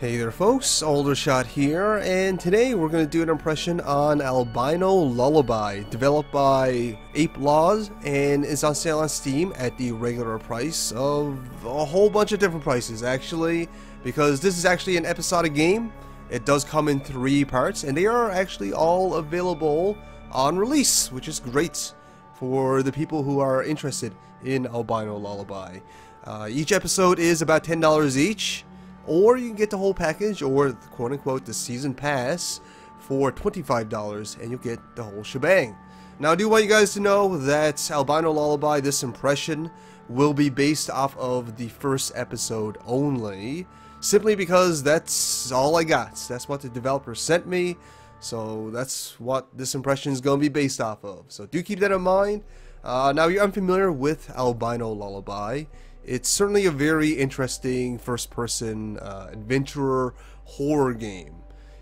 Hey there folks, Aldershot here, and today we're going to do an impression on Albino Lullaby, developed by Ape Laws, and is on sale on Steam at the regular price of a whole bunch of different prices actually, because this is actually an episodic game. It does come in 3 parts, and they are actually all available on release, which is great for the people who are interested in Albino Lullaby. Each episode is about $10 each. Or you can get the whole package, or quote-unquote the season pass for $25 and you'll get the whole shebang. Now I do want you guys to know that Albino Lullaby, this impression, will be based off of the first episode only, simply because that's all I got. That's what the developer sent me, so that's what this impression is going to be based off of. So do keep that in mind. Now you're unfamiliar with Albino Lullaby. It's certainly a very interesting first-person adventurer horror game,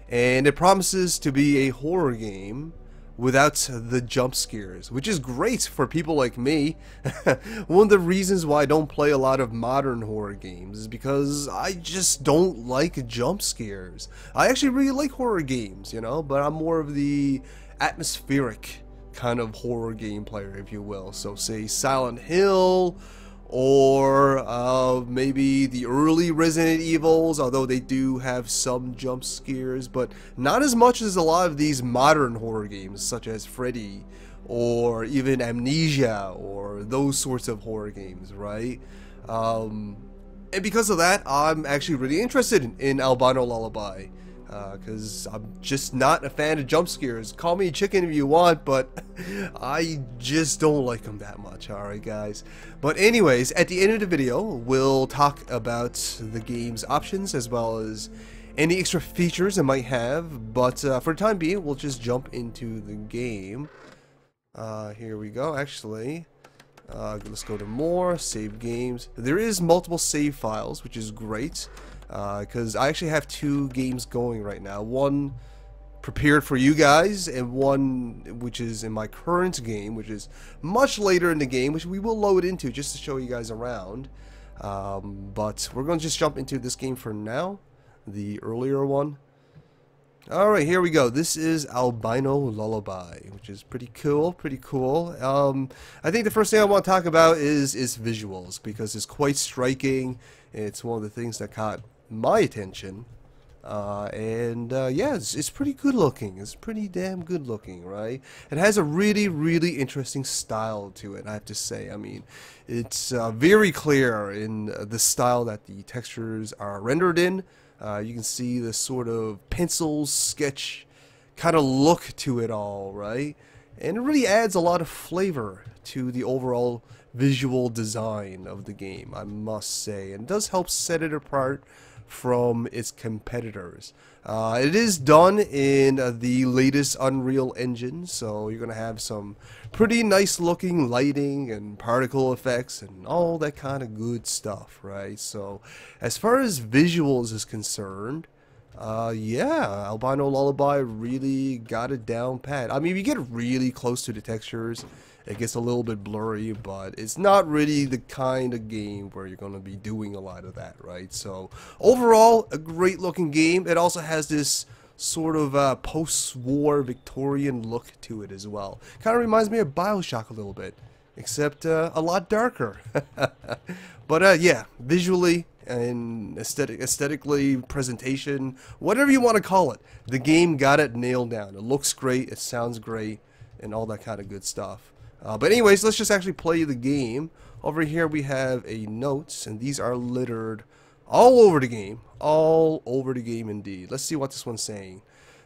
and it promises to be a horror game without the jump scares, which is great for people like me. One of the reasons why I don't play a lot of modern horror games is because I just don't like jump scares. I actually really like horror games, you know, but I'm more of the atmospheric kind of horror game player, if you will. So say Silent Hill, or maybe the early Resident Evils, although they do have some jump scares, but not as much as a lot of these modern horror games, such as Freddy, or even Amnesia, or those sorts of horror games, right? And because of that, I'm actually really interested in Albino Lullaby, because I'm just not a fan of jump scares. Call me chicken if you want, but I just don't like them that much, alright guys? But anyways, at the end of the video, we'll talk about the game's options as well as any extra features it might have, but for the time being, we'll just jump into the game. Here we go, actually. Let's go to more, save games. There is multiple save files, which is great. Because I actually have 2 games going right now. One prepared for you guys, and one which is in my current game, which is much later in the game, which we will load into just to show you guys around. But we're going to just jump into this game for now, the earlier one. Alright, here we go. This is Albino Lullaby, which is pretty cool, I think the first thing I want to talk about is visuals, because it's quite striking. It's one of the things that caught my attention, yeah, it's pretty good looking. It's pretty damn good looking, right? It has a really interesting style to it, I have to say. I mean, it's very clear in the style that the textures are rendered in. You can see the sort of pencil sketch kind of look to it all, right? And it really adds a lot of flavor to the overall visual design of the game, I must say, and does help set it apart from its competitors. It is done in the latest Unreal Engine, so you're gonna have some pretty nice looking lighting and particle effects and all that kind of good stuff, right? So as far as visuals is concerned, yeah, Albino Lullaby really got it down pat. I mean, you get really close to the textures, it gets a little bit blurry, but it's not really the kind of game where you're going to be doing a lot of that, right? So overall, a great looking game. It also has this sort of post-war Victorian look to it as well. Kind of reminds me of BioShock a little bit, except a lot darker. But yeah, visually and aesthetically, presentation, whatever you want to call it, the game got it nailed down. It looks great, it sounds great, and all that kind of good stuff. But anyways, let's just actually play the game. Over here we have a notes, and these are littered all over the game. All over the game indeed. Let's see what this one's saying.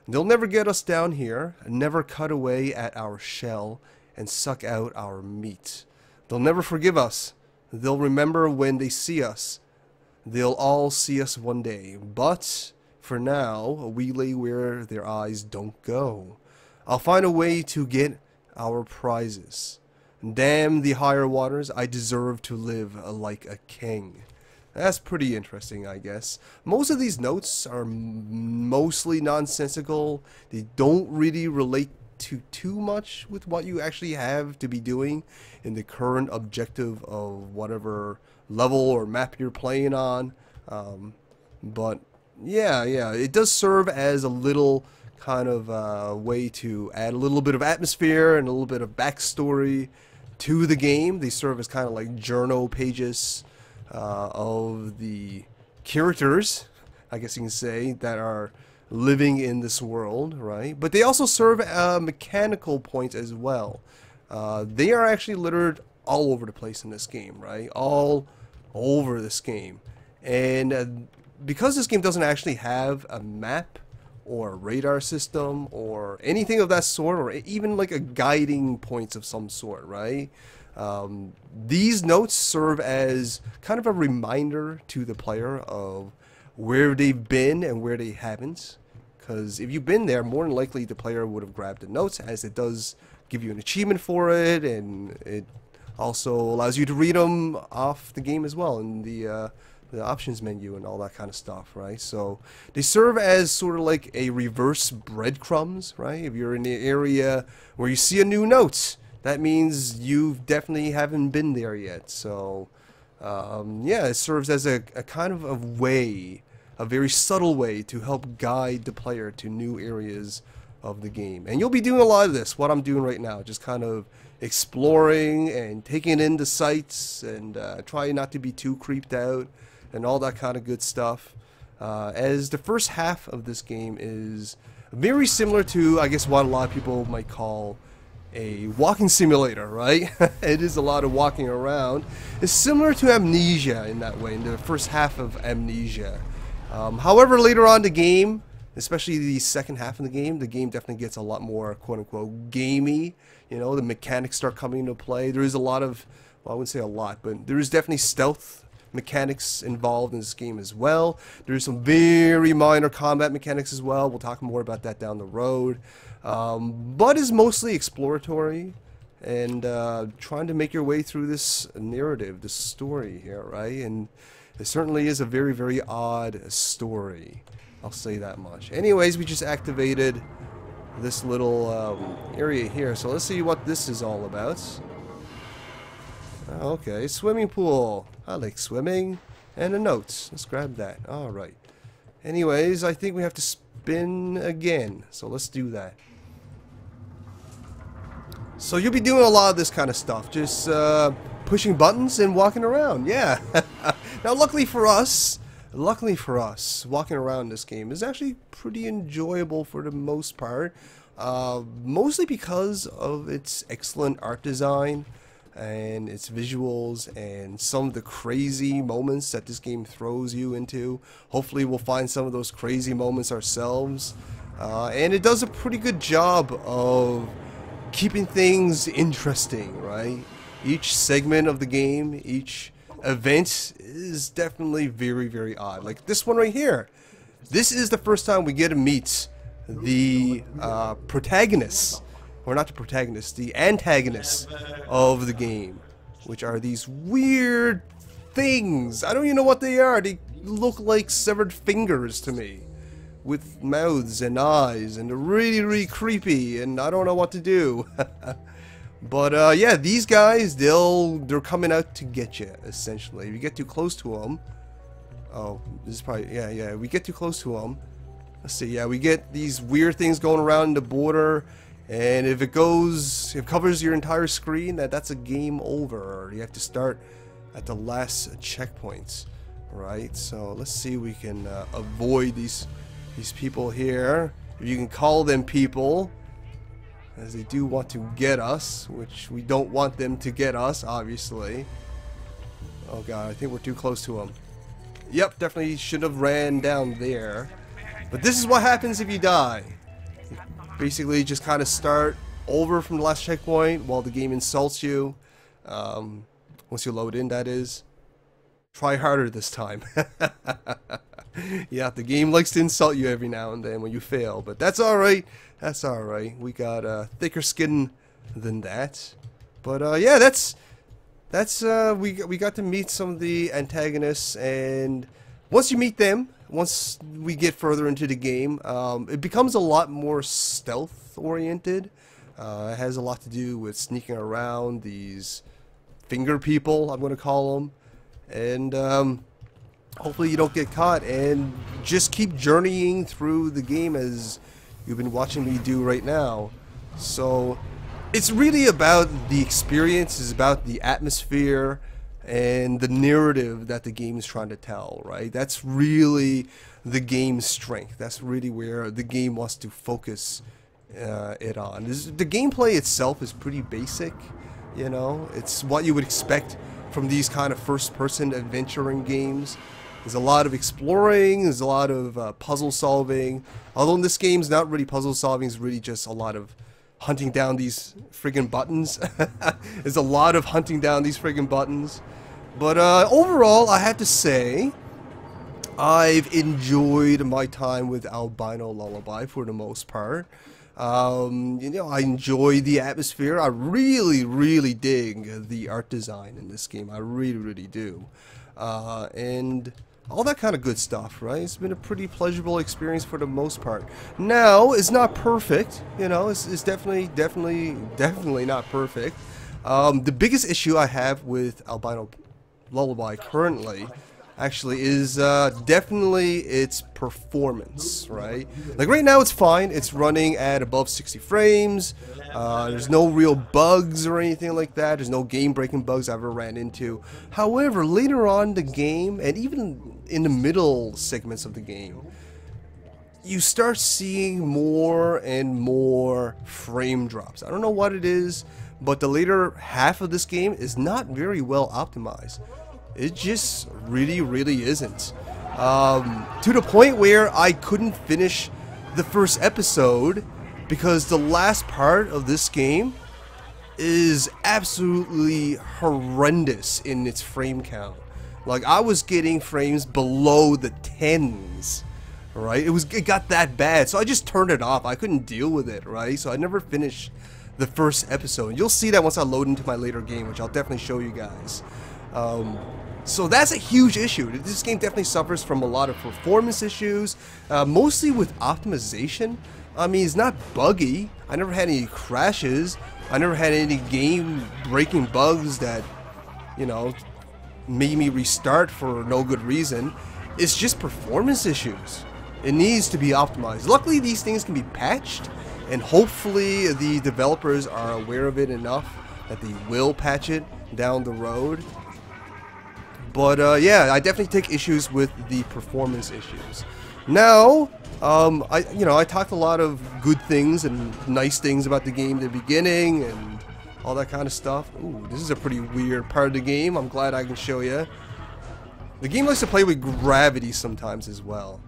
They'll never get us down here, never cut away at our shell and suck out our meat. They'll never forgive us. They'll remember when they see us. They'll all see us one day. But for now, we lay where their eyes don't go. I'll find a way to get our prizes. Damn the higher waters, I deserve to live like a king. That's pretty interesting, I guess. Most of these notes are mostly nonsensical. They don't really relate to too much with what you actually have to be doing in the current objective of whatever level or map you're playing on. But Yeah, it does serve as a little kind of way to add a little bit of atmosphere and a little bit of backstory to the game. They serve as kind of like journal pages of the characters, I guess you can say, that are living in this world, right? But they also serve mechanical points as well. They are actually littered all over the place in this game, right? All over this game. And because this game doesn't actually have a map or a radar system or anything of that sort, or even like a guiding points of some sort, right? These notes serve as kind of a reminder to the player of where they've been and where they haven't. Because if you've been there, more than likely the player would have grabbed the notes, as it does give you an achievement for it, and it also allows you to read them off the game as well in the options menu and all that kind of stuff, right? So they serve as sort of like a reverse breadcrumbs, right? If you're in the area where you see a new note, that means you definitely haven't been there yet. So yeah, it serves as a kind of a way, a very subtle way to help guide the player to new areas of the game. And you'll be doing a lot of this, what I'm doing right now, just kind of exploring and taking in the sights and trying not to be too creeped out and all that kind of good stuff. As the first half of this game is very similar to, I guess, what a lot of people might call a walking simulator, right? It is a lot of walking around. It's similar to Amnesia in that way, in the first half of Amnesia. However, later on the game, especially the second half of the game definitely gets a lot more quote-unquote gamey. You know, the mechanics start coming into play. There is a lot of, well, I wouldn't say a lot, but there is definitely stealth mechanics involved in this game as well. There's some very minor combat mechanics as well. We'll talk more about that down the road. But is mostly exploratory and trying to make your way through this narrative, this story here, right? And it certainly is a very, very odd story. I'll say that much. Anyways, we just activated this little area here, so let's see what this is all about. Okay, swimming pool. I like swimming. And a note. Let's grab that. Alright. Anyways, I think we have to spin again. So let's do that. So you'll be doing a lot of this kind of stuff. Just pushing buttons and walking around. Yeah. Now luckily for us, walking around this game is actually pretty enjoyable for the most part. Mostly because of its excellent art design and its visuals and some of the crazy moments that this game throws you into. Hopefully we'll find some of those crazy moments ourselves. And it does a pretty good job of keeping things interesting, right? Each segment of the game, each event is definitely very, very odd. Like this one right here. This is the first time we get to meet the protagonists, or not the protagonists, the antagonists of the game, which are these weird things. I don't even know what they are. They look like severed fingers to me, with mouths and eyes, and they're really, really creepy, and I don't know what to do. But yeah, these guys, they're coming out to get you, essentially. If you get too close to them, oh, this is probably, yeah, we get too close to them. Let's see, yeah, we get these weird things going around the border, and if it covers your entire screen, that's a game over. You have to start at the last checkpoints, right? So let's see if we can avoid these people here. If you can call them people, as they do want to get us, which we don't want them to get us, obviously. Oh god, I think we're too close to them. Yep, definitely should have ran down there. But this is what happens if you die. You basically just kind of start over from the last checkpoint while the game insults you. Once you load in, that is. Try harder this time. Yeah, the game likes to insult you every now and then when you fail, but that's alright. That's alright. We got thicker skin than that. But yeah, we got to meet some of the antagonists, and once you meet them, once we get further into the game, it becomes a lot more stealth oriented. It has a lot to do with sneaking around these finger people, I'm going to call them. And hopefully you don't get caught, and just keep journeying through the game as you've been watching me do right now. So it's really about the experience, it's about the atmosphere and the narrative that the game is trying to tell, right? That's really the game's strength. That's really where the game wants to focus it on. The gameplay itself is pretty basic, you know? It's what you would expect from these kind of first-person adventuring games. There's a lot of exploring, there's a lot of puzzle solving. Although in this game's not really puzzle solving, it's really just a lot of hunting down these friggin' buttons. There's a lot of hunting down these friggin' buttons. But overall, I have to say, I've enjoyed my time with Albino Lullaby for the most part. You know, I enjoy the atmosphere. I really dig the art design in this game. I really do. And all that kind of good stuff, right? It's been a pretty pleasurable experience for the most part. Now, it's not perfect, you know, it's definitely not perfect. The biggest issue I have with Albino Lullaby currently actually is definitely its performance, right? Like right now it's fine, it's running at above 60 frames, there's no real bugs or anything like that, there's no game-breaking bugs I've ever ran into. However, later on in the game, and even in the middle segments of the game, you start seeing more and more frame drops. I don't know what it is, but the later half of this game is not very well optimized. It just really isn't. To the point where I couldn't finish the first episode because the last part of this game is absolutely horrendous in its frame count. Like, I was getting frames below the 10s, right? It got that bad, so I just turned it off. I couldn't deal with it, right? So I never finished the first episode. And you'll see that once I load into my later game, which I'll definitely show you guys. So that's a huge issue. This game definitely suffers from a lot of performance issues, mostly with optimization. I mean, it's not buggy. I never had any crashes. I never had any game-breaking bugs that, you know, made me restart for no good reason. It's just performance issues. It needs to be optimized. Luckily, these things can be patched, and hopefully the developers are aware of it enough that they will patch it down the road. But yeah, I definitely take issues with the performance issues. Now, I talked a lot of good things and nice things about the game in the beginning and all that kind of stuff. Ooh, this is a pretty weird part of the game. I'm glad I can show you. The game likes to play with gravity sometimes as well.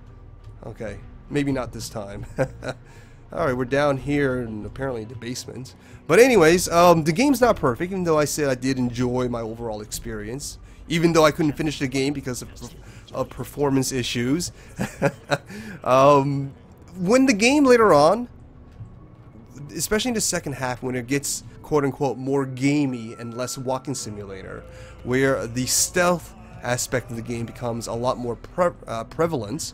Okay, maybe not this time. Alright, we're down here in apparently the basement. But anyways, the game's not perfect, even though I said I did enjoy my overall experience. Even though I couldn't finish the game because of performance issues. When the game later on, especially in the second half, when it gets quote-unquote more gamey and less walking simulator, where the stealth aspect of the game becomes a lot more prevalent,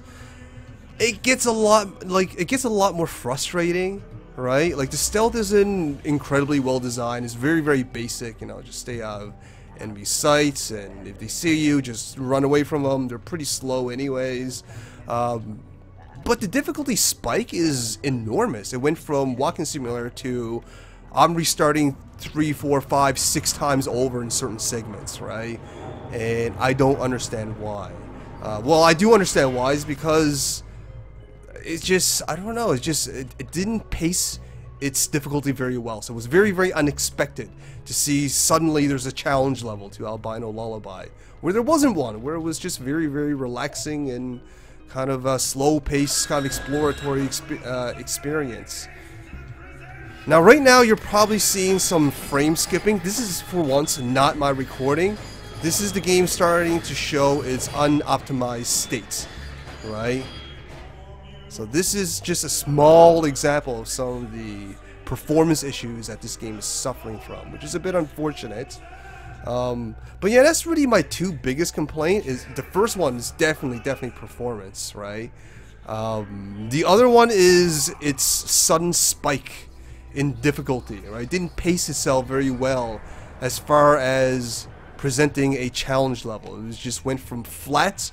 it gets a lot more frustrating, right? Like, the stealth isn't incredibly well designed. It's very basic, you know, just stay out of enemy sights, and if they see you, just run away from them. They're pretty slow anyways. But the difficulty spike is enormous. It went from walking simulator to I'm restarting 3, 4, 5, 6 times over in certain segments, right? And I don't understand why. Well, I do understand why. It's because it's just, I don't know, it didn't pace its difficulty very well. So it was very unexpected to see suddenly there's a challenge level to Albino Lullaby, where there wasn't one, where it was just very relaxing and kind of a slow-paced, kind of exploratory experience. Now, right now, you're probably seeing some frame skipping. This is, for once, not my recording. This is the game starting to show its unoptimized state, right? So this is just a small example of some of the performance issues that this game is suffering from, which is a bit unfortunate. But yeah, that's really my two biggest complaints. Is the first one is definitely performance, right? The other one is its sudden spike in difficulty, right? It didn't pace itself very well as far as presenting a challenge level. It just went from flat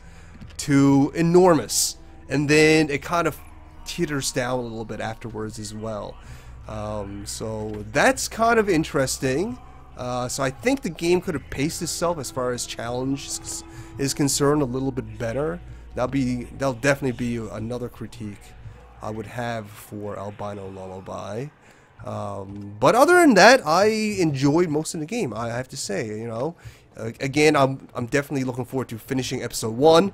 to enormous, and then it kind of teeters down a little bit afterwards as well. So that's kind of interesting. So I think the game could have paced itself as far as challenge is concerned a little bit better. That'll definitely be another critique I would have for Albino Lullaby. But other than that, I enjoyed most of the game, I have to say. You know, again, I'm definitely looking forward to finishing episode 1.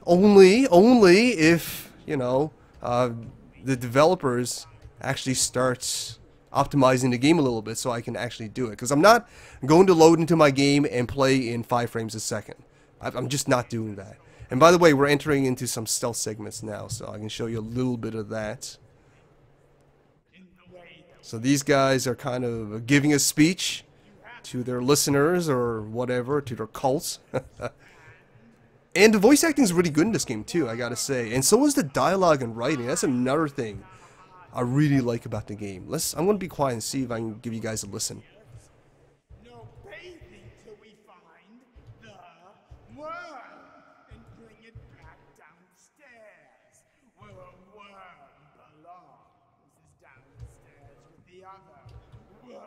only if, you know, the developers actually start optimizing the game a little bit so I can actually do it, because I'm not going to load into my game and play in 5 frames a second. I'm just not doing that. And by the way, we're entering into some stealth segments now, so I can show you a little bit of that. So these guys are kind of giving a speech to their listeners or whatever, to their cults. And the voice acting is really good in this game too, I gotta say. And so is the dialogue and writing. That's another thing I really like about the game. I'm gonna be quiet and see if I can give you guys a listen. No bathing till we find the worm and bring it back downstairs, where a worm belongs, is downstairs with the other worm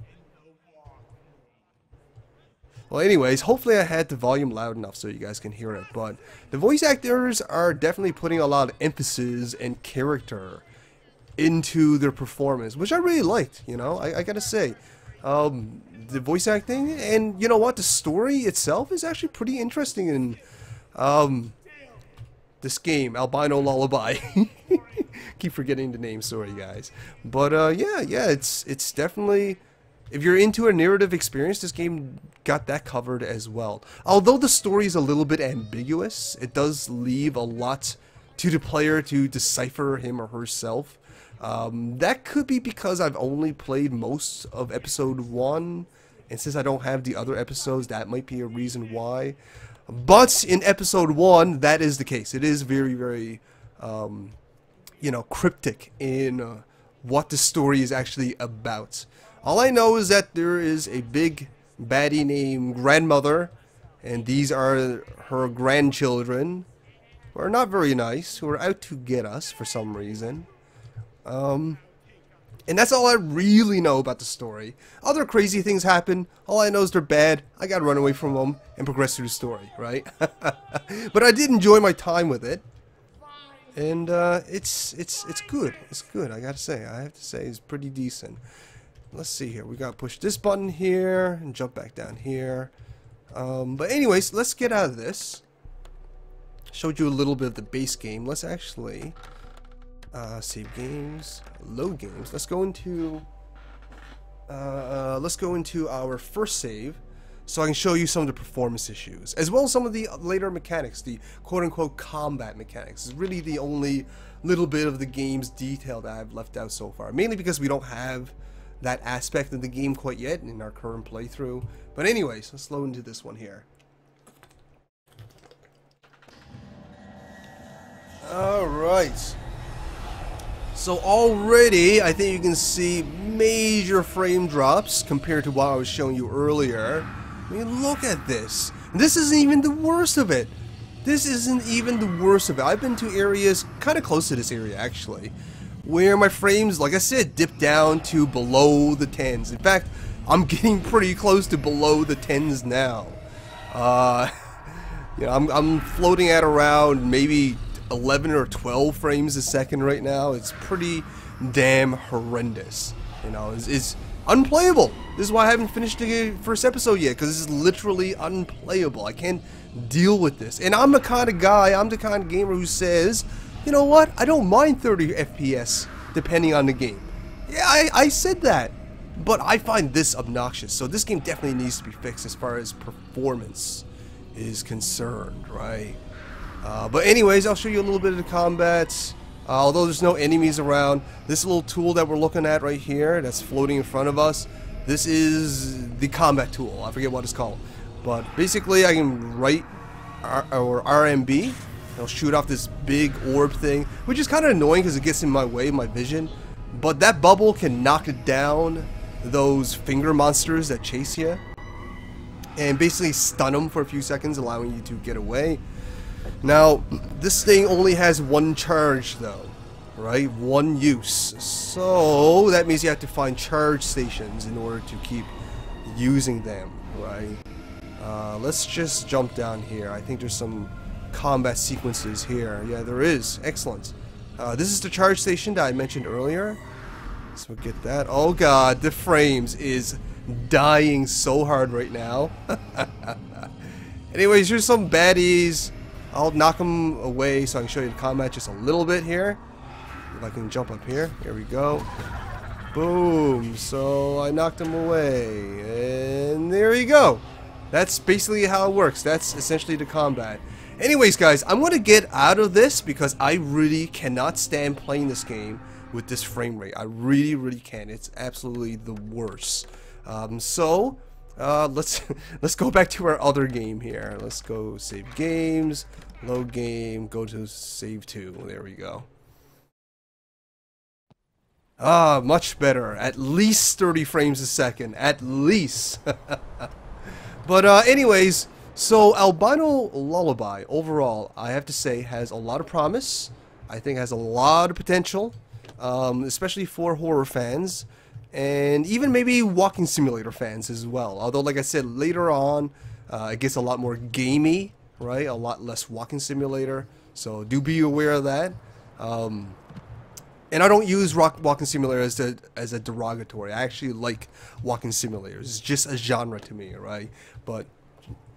in the water. Well, anyways, hopefully I had the volume loud enough so you guys can hear it, but the voice actors are definitely putting a lot of emphasis and character into their performance, which I really liked, you know, I gotta say. The voice acting, and you know what, the story itself is actually pretty interesting in this game, Albino Lullaby. Keep forgetting the name, sorry guys. But yeah, it's definitely, if you're into a narrative experience, this game got that covered as well. Although the story is a little bit ambiguous, it does leave a lot to the player to decipher him or herself. That could be because I've only played most of episode 1, and since I don't have the other episodes, that might be a reason why. But in episode 1, that is the case. It is very, very, you know, cryptic in what the story is actually about. All I know is that there is a big baddie named Grandmother, and these are her grandchildren, who are not very nice, who are out to get us for some reason. And that's all I really know about the story. Other crazy things happen. All I know is they're bad. I gotta run away from them and progress through the story, right? But I did enjoy my time with it. And it's good. It's good, I gotta say. I have to say it's pretty decent. Let's see here. We gotta push this button here and jump back down here. But anyways, let's get out of this. Showed you a little bit of the base game. Let's actually save games, load games. Let's go into our first save, so I can show you some of the performance issues, as well as some of the later mechanics, the quote-unquote combat mechanics. It's really the only little bit of the game's detail that I've left out so far, mainly because we don't have that aspect of the game quite yet in our current playthrough. But anyways, let's load into this one here. Alright. So already, I think you can see major frame drops compared to what I was showing you earlier. I mean, look at this. This isn't even the worst of it. This isn't even the worst of it. I've been to areas kind of close to this area, actually, where my frames, like I said, dip down to below the 10s. In fact, I'm getting pretty close to below the 10s now. You know, I'm floating at around maybe 11 or 12 frames a second right now. It's pretty damn horrendous. You know, it's unplayable. This is why I haven't finished the first episode yet, because this is literally unplayable. I can't deal with this. And I'm the kind of guy, I'm the kind of gamer who says, you know what, I don't mind 30 FPS depending on the game. Yeah, I said that. But I find this obnoxious. So this game definitely needs to be fixed as far as performance is concerned, right? But anyways, I'll show you a little bit of the combat. Although there's no enemies around, this little tool that we're looking at right here that's floating in front of us, this is the combat tool. I forget what it's called. But basically I can right or RMB. It'll shoot off this big orb thing, which is kind of annoying because it gets in my way, my vision. But that bubble can knock down those finger monsters that chase you. and basically stun them for a few seconds, allowing you to get away. Now, this thing only has one charge though, right? One use. So that means you have to find charge stations in order to keep using them, right? Let's just jump down here. I think there's some combat sequences here. Yeah, there is. Excellent. This is the charge station that I mentioned earlier. So we'll get that. Oh god, the frames is dying so hard right now. Anyways, here's some baddies. I'll knock them away so I can show you the combat just a little bit here. If I can jump up here. Here we go. Boom. So I knocked them away. And there you go. That's basically how it works. That's essentially the combat. Anyways, guys, I'm going to get out of this because I really cannot stand playing this game with this frame rate. I really, really can't. It's absolutely the worst. Let's go back to our other game here. Let's go save games, load game, go to save 2. There we go. Ah, much better. At least 30 frames a second. At least. But anyways, so Albino Lullaby overall, I have to say, has a lot of promise. I think has a lot of potential, especially for horror fans. And even maybe walking simulator fans as well. Although, like I said, later on, it gets a lot more gamey, right? A lot less walking simulator. So do be aware of that. And I don't use walking simulator as a derogatory. I actually like walking simulators. It's just a genre to me, right? But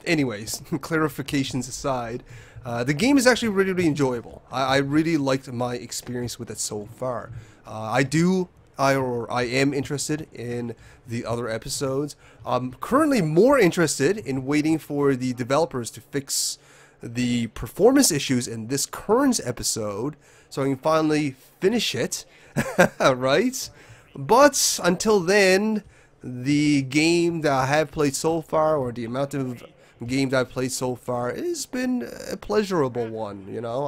anyways, clarifications aside, the game is actually really, really enjoyable. I really liked my experience with it so far. I am interested in the other episodes. I'm currently more interested in waiting for the developers to fix the performance issues in this current episode so I can finally finish it, right? But until then, the game that I have played so far, or the amount of game that I've played so far, has been a pleasurable one, you know.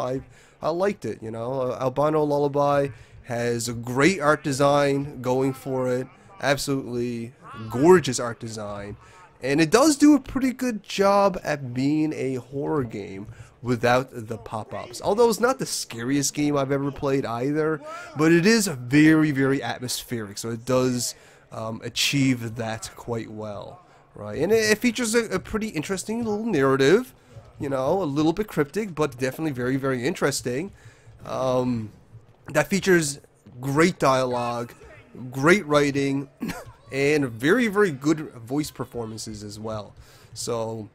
I liked it, you know. Albino Lullaby has a great art design going for it, absolutely gorgeous art design, and it does do a pretty good job at being a horror game without the pop-ups. Although it's not the scariest game I've ever played either, but it is very, very atmospheric, so it does achieve that quite well, right? And it features a pretty interesting little narrative, you know, a little bit cryptic, but definitely very, very interesting. That features great dialogue, great writing, and very, very good voice performances as well. So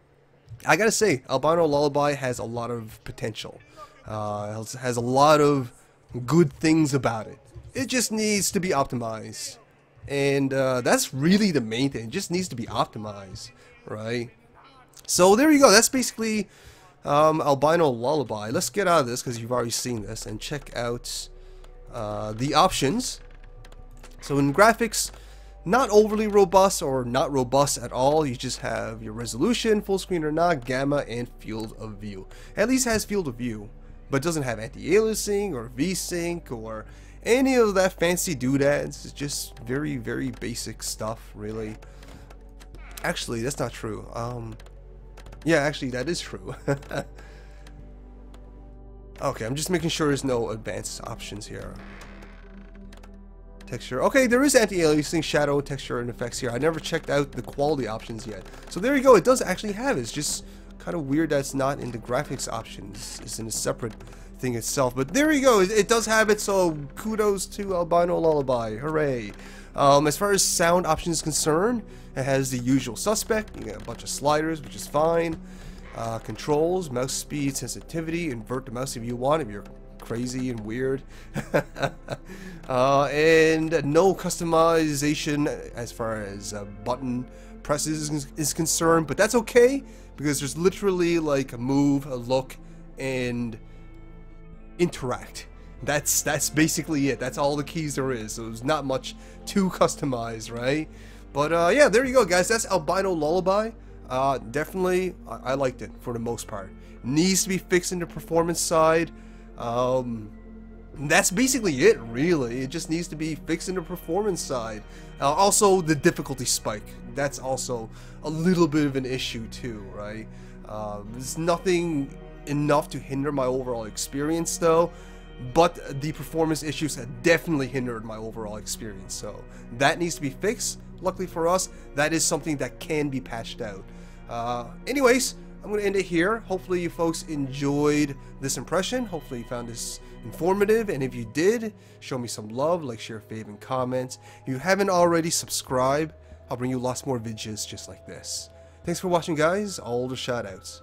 I gotta say, Albino Lullaby has a lot of potential. Has a lot of good things about it. It just needs to be optimized. And that's really the main thing. It just needs to be optimized, right? So there you go. That's basically Albino Lullaby. Let's get out of this because you've already seen this and check out the options. So in graphics, not overly robust or not robust at all. You just have your resolution, full screen or not, gamma, and field of view. At least has field of view, but doesn't have anti-aliasing or VSync or any of that fancy doodads. It's just very, very basic stuff, really. Actually, that's not true. Yeah, actually, that is true. Okay, I'm just making sure there's no advanced options here. Texture. Okay, there is anti-aliasing, shadow, texture, and effects here. I never checked out the quality options yet. So there you go. It does actually have it. It's just kind of weird that it's not in the graphics options. It's in a separate thing itself. But there you go. It does have it, so kudos to Albino Lullaby. Hooray. As far as sound options is concerned, it has the usual suspect. You get a bunch of sliders, which is fine. Controls, mouse speed, sensitivity, invert the mouse if you want, if you're crazy and weird. And no customization as far as button presses is concerned, but that's okay because there's literally like a move, a look, and interact. That's basically it. That's all the keys there is. So there's not much to customize, right? But yeah, there you go, guys. That's Albino Lullaby. Definitely, I liked it for the most part. Needs to be fixed in the performance side. that's basically it, really. It just needs to be fixed in the performance side. Also, the difficulty spike. That's also a little bit of an issue too, right? There's nothing enough to hinder my overall experience though, but the performance issues have definitely hindered my overall experience, so that needs to be fixed. Luckily for us, that is something that can be patched out. Anyways, I'm going to end it here. Hopefully you folks enjoyed this impression. Hopefully you found this informative, and if you did, show me some love, like, share, fave, and comment. If you haven't already, subscribe. I'll bring you lots more videos just like this. Thanks for watching, guys. All the shoutouts.